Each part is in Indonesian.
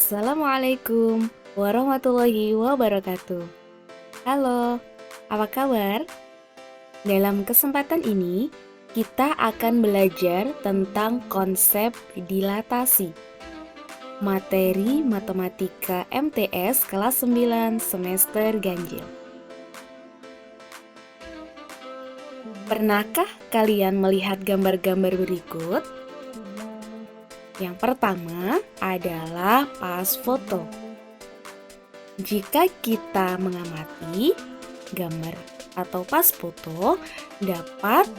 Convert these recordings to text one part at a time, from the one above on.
Assalamualaikum warahmatullahi wabarakatuh. Halo, apa kabar? Dalam kesempatan ini, kita akan belajar tentang konsep dilatasi. Materi Matematika MTS kelas 9 semester ganjil. Pernahkah kalian melihat gambar-gambar berikut? Yang pertama adalah pas foto. Jika kita mengamati, gambar atau pas foto dapat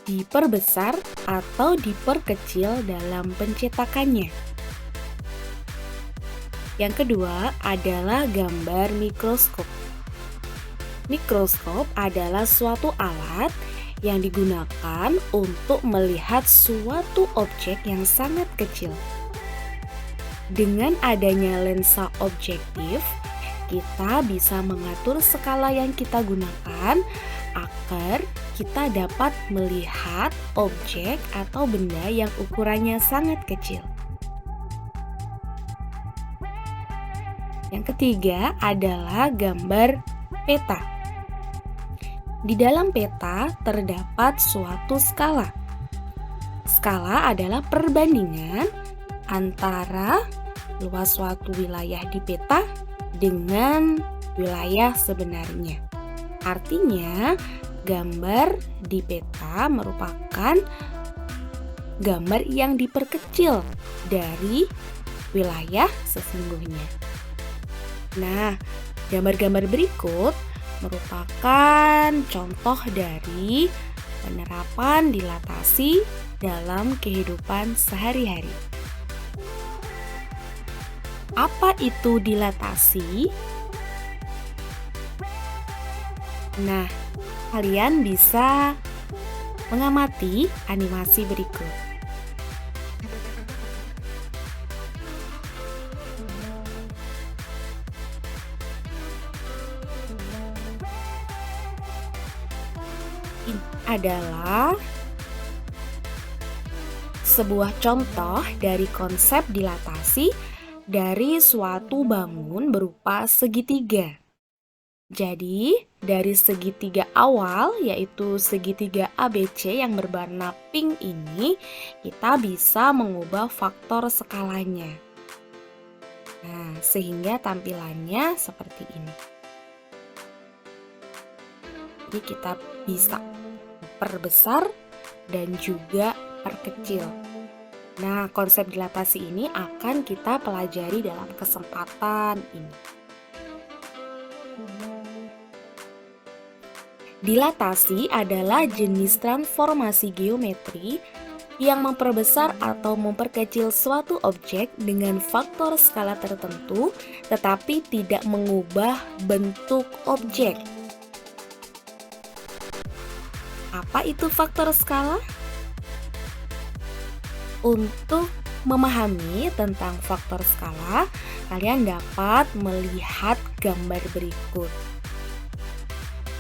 diperbesar atau diperkecil dalam pencetakannya. Yang kedua adalah gambar mikroskop. Mikroskop adalah suatu alat yang digunakan untuk melihat suatu objek yang sangat kecil. Dengan adanya lensa objektif, kita bisa mengatur skala yang kita gunakan agar kita dapat melihat objek atau benda yang ukurannya sangat kecil. Yang ketiga adalah gambar peta. Di dalam peta terdapat suatu skala. Skala adalah perbandingan antara luas suatu wilayah di peta dengan wilayah sebenarnya. Artinya, gambar di peta merupakan gambar yang diperkecil dari wilayah sesungguhnya. Nah, gambar-gambar berikut merupakan contoh dari penerapan dilatasi dalam kehidupan sehari-hari. Apa itu dilatasi? Nah, kalian bisa mengamati animasi berikut. Ini adalah sebuah contoh dari konsep dilatasi dari suatu bangun berupa segitiga. Jadi, dari segitiga awal, yaitu segitiga ABC yang berwarna pink ini, kita bisa mengubah faktor skalanya. Nah, sehingga tampilannya seperti ini. Jadi kita bisa perbesar dan juga perkecil. Nah, konsep dilatasi ini akan kita pelajari dalam kesempatan ini. Dilatasi adalah jenis transformasi geometri yang memperbesar atau memperkecil suatu objek dengan faktor skala tertentu, tetapi tidak mengubah bentuk objek. Apa itu faktor skala? Untuk memahami tentang faktor skala, kalian dapat melihat gambar berikut.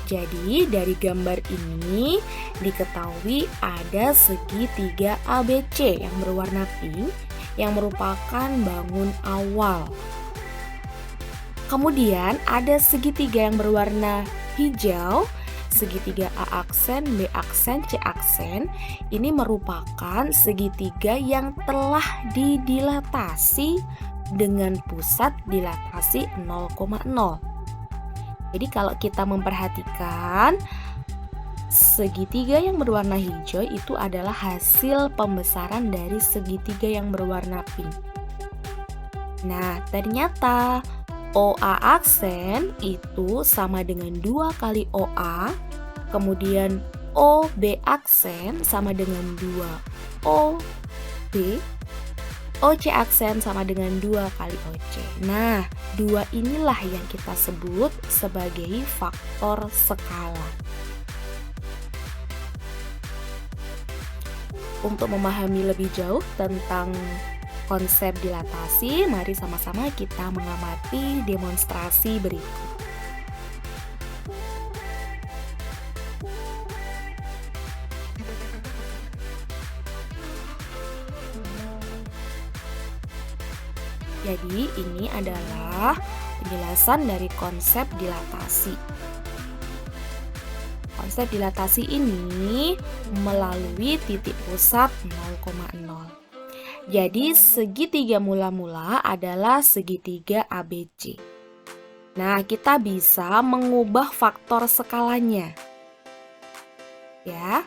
Jadi, dari gambar ini diketahui ada segitiga ABC yang berwarna pink yang merupakan bangun awal. Kemudian ada segitiga yang berwarna hijau, segitiga A aksen, B aksen, C aksen. Ini merupakan segitiga yang telah didilatasi dengan pusat dilatasi 0,0. Jadi kalau kita memperhatikan, segitiga yang berwarna hijau itu adalah hasil pembesaran dari segitiga yang berwarna pink. Nah, ternyata OA aksen itu sama dengan 2 kali OA, kemudian OB aksen sama dengan 2 OB, OC aksen sama dengan 2 kali OC. Nah, 2 inilah yang kita sebut sebagai faktor skala. Untuk memahami lebih jauh tentang konsep dilatasi, mari sama-sama kita mengamati demonstrasi berikut. Jadi ini adalah penjelasan dari konsep dilatasi. Konsep dilatasi ini melalui titik pusat 0,0. Jadi segitiga mula-mula adalah segitiga ABC. Nah, kita bisa mengubah faktor skalanya. Ya,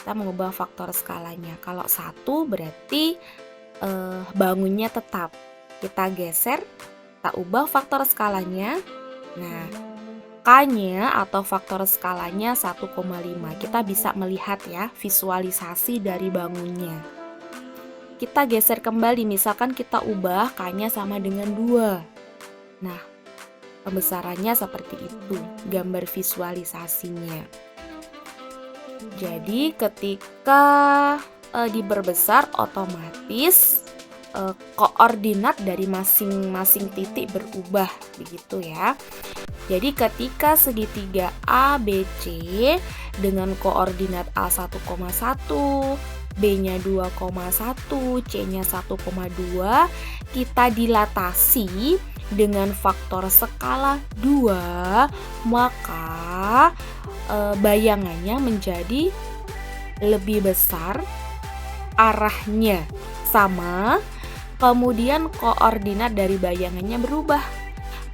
kita mengubah faktor skalanya. Kalau 1 berarti bangunnya tetap. Kita geser, kita ubah faktor skalanya. Nah, K-nya atau faktor skalanya 1,5. Kita bisa melihat ya visualisasi dari bangunnya. Kita geser kembali, misalkan kita ubah K-nya sama dengan 2. Nah, pembesarannya seperti itu, gambar visualisasinya. Jadi ketika diperbesar otomatis koordinat dari masing-masing titik berubah, begitu ya. Jadi ketika segitiga ABC dengan koordinat A 1,1, B-nya 2,1, C-nya 1,2, kita dilatasi dengan faktor skala 2, maka bayangannya menjadi lebih besar, arahnya sama, kemudian koordinat dari bayangannya berubah.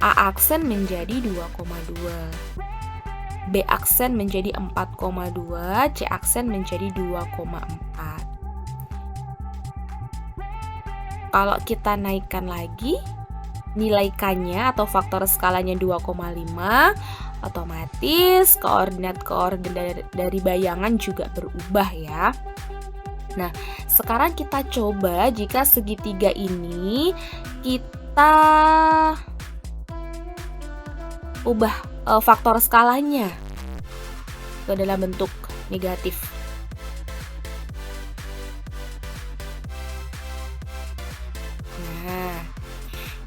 A aksen menjadi 2,2, B aksen menjadi 4,2, C aksen menjadi 2,4. Kalau kita naikkan lagi nilai K-nya atau faktor skalanya 2,5, otomatis koordinat dari bayangan juga berubah ya. Nah, sekarang kita coba jika segitiga ini kita ubah faktor skalanya ke dalam bentuk negatif. Nah,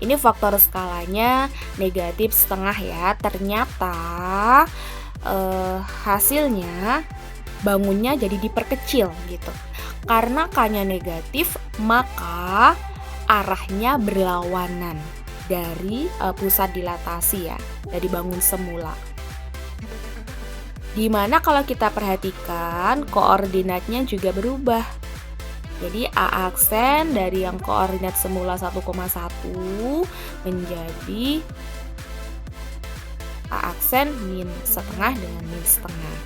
ini faktor skalanya negatif setengah ya. Ternyata hasilnya bangunnya jadi diperkecil gitu. Karena K-nya negatif, maka arahnya berlawanan dari pusat dilatasi ya, dari bangun semula. Dimana kalau kita perhatikan koordinatnya juga berubah. Jadi A aksen dari yang koordinat semula 1,1 menjadi A aksen min setengah dengan min setengah.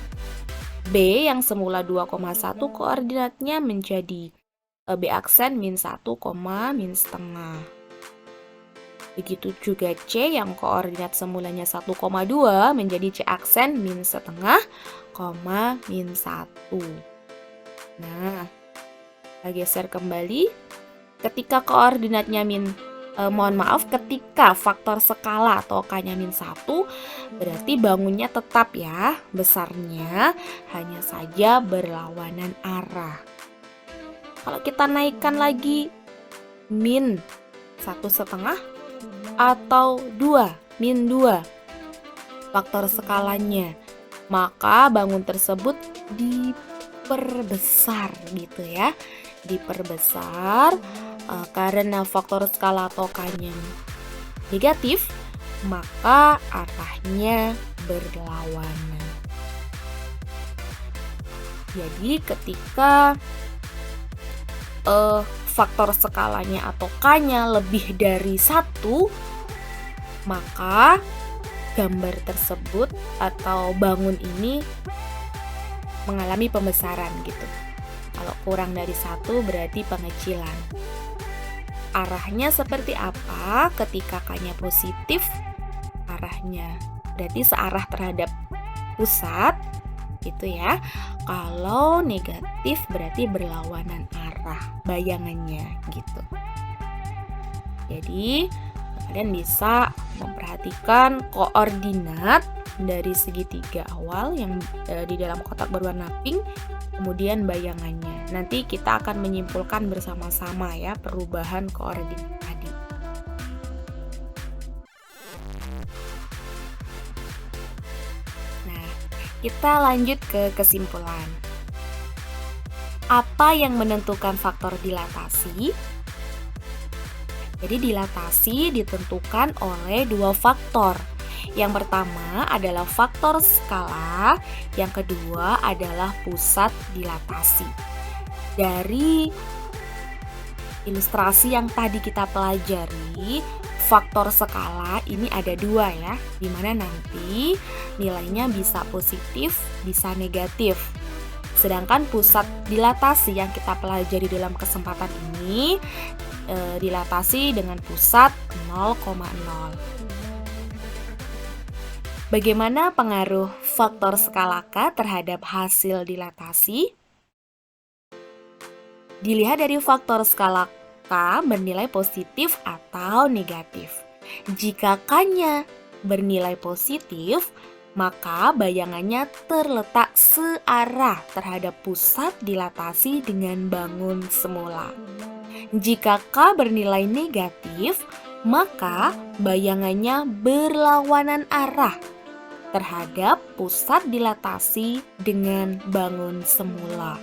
B yang semula 2,1 koordinatnya menjadi B aksen min 1, min setengah. Begitu juga C yang koordinat semulanya 1,2 menjadi C aksen min setengah, min 1. Nah, kita geser kembali. Ketika koordinatnya ketika faktor skala atau K-nya min 1, berarti bangunnya tetap ya, besarnya hanya saja berlawanan arah. Kalau kita naikkan lagi min 1,5 atau 2, min 2 faktor skalanya, maka bangun tersebut diperbesar gitu ya, diperbesar. Karena faktor skala atau K-nya negatif, maka arahnya berlawanan. Jadi ketika faktor skalanya atau K-nya lebih dari 1, maka gambar tersebut atau bangun ini mengalami pembesaran gitu. Kalau kurang dari 1 berarti pengecilan. Arahnya seperti apa? Ketika K-nya positif, arahnya berarti searah terhadap pusat gitu ya. Kalau negatif berarti berlawanan arah bayangannya gitu. Jadi kalian bisa memperhatikan koordinat dari segitiga awal yang di dalam kotak berwarna pink, kemudian bayangannya. Nanti kita akan menyimpulkan bersama-sama ya perubahan koordinat tadi. Nah, kita lanjut ke kesimpulan. Apa yang menentukan faktor dilatasi? Jadi dilatasi ditentukan oleh dua faktor. Yang pertama adalah faktor skala, yang kedua adalah pusat dilatasi. Dari ilustrasi yang tadi kita pelajari, faktor skala ini ada dua ya, dimana nanti nilainya bisa positif, bisa negatif. Sedangkan pusat dilatasi yang kita pelajari dalam kesempatan ini dilatasi dengan pusat 0,0. Bagaimana pengaruh faktor skala K terhadap hasil dilatasi? Dilihat dari faktor skala K bernilai positif atau negatif. Jika K-nya bernilai positif, maka bayangannya terletak searah terhadap pusat dilatasi dengan bangun semula. Jika K bernilai negatif, maka bayangannya berlawanan arah terhadap pusat dilatasi dengan bangun semula.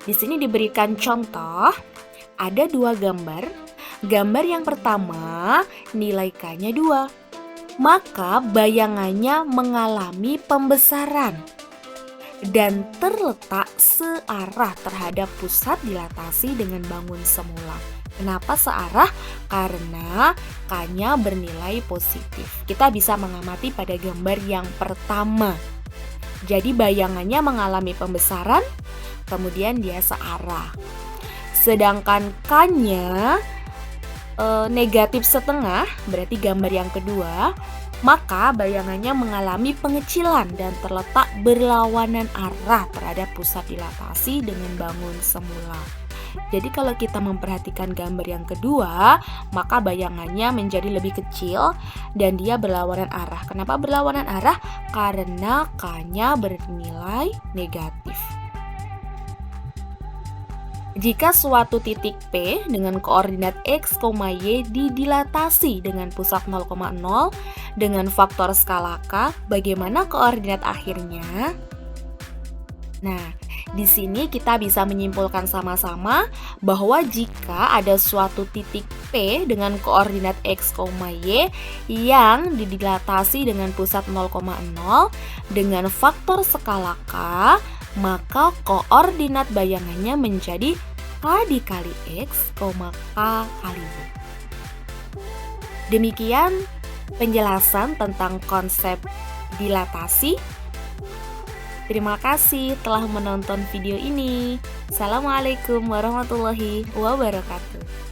Di sini diberikan contoh, ada dua gambar. Gambar yang pertama, nilai K-nya 2. Maka bayangannya mengalami pembesaran dan terletak searah terhadap pusat dilatasi dengan bangun semula. Kenapa searah? Karena K-nya bernilai positif. Kita bisa mengamati pada gambar yang pertama. Jadi bayangannya mengalami pembesaran, kemudian dia searah. Sedangkan K-nya negatif setengah, berarti gambar yang kedua, maka bayangannya mengalami pengecilan dan terletak berlawanan arah terhadap pusat dilatasi dengan bangun semula. Jadi kalau kita memperhatikan gambar yang kedua, maka bayangannya menjadi lebih kecil dan dia berlawanan arah. Kenapa berlawanan arah? Karena K-nya bernilai negatif. Jika suatu titik P dengan koordinat X, Y didilatasi dengan pusat 0,0 dengan faktor skala K, bagaimana koordinat akhirnya? Nah, di sini kita bisa menyimpulkan sama-sama bahwa jika ada suatu titik P dengan koordinat X, Y yang didilatasi dengan pusat 0,0 dengan faktor skala K, maka koordinat bayangannya menjadi K dikali X, K kali Y. Demikian penjelasan tentang konsep dilatasi. Terima kasih telah menonton video ini. Assalamualaikum warahmatullahi wabarakatuh.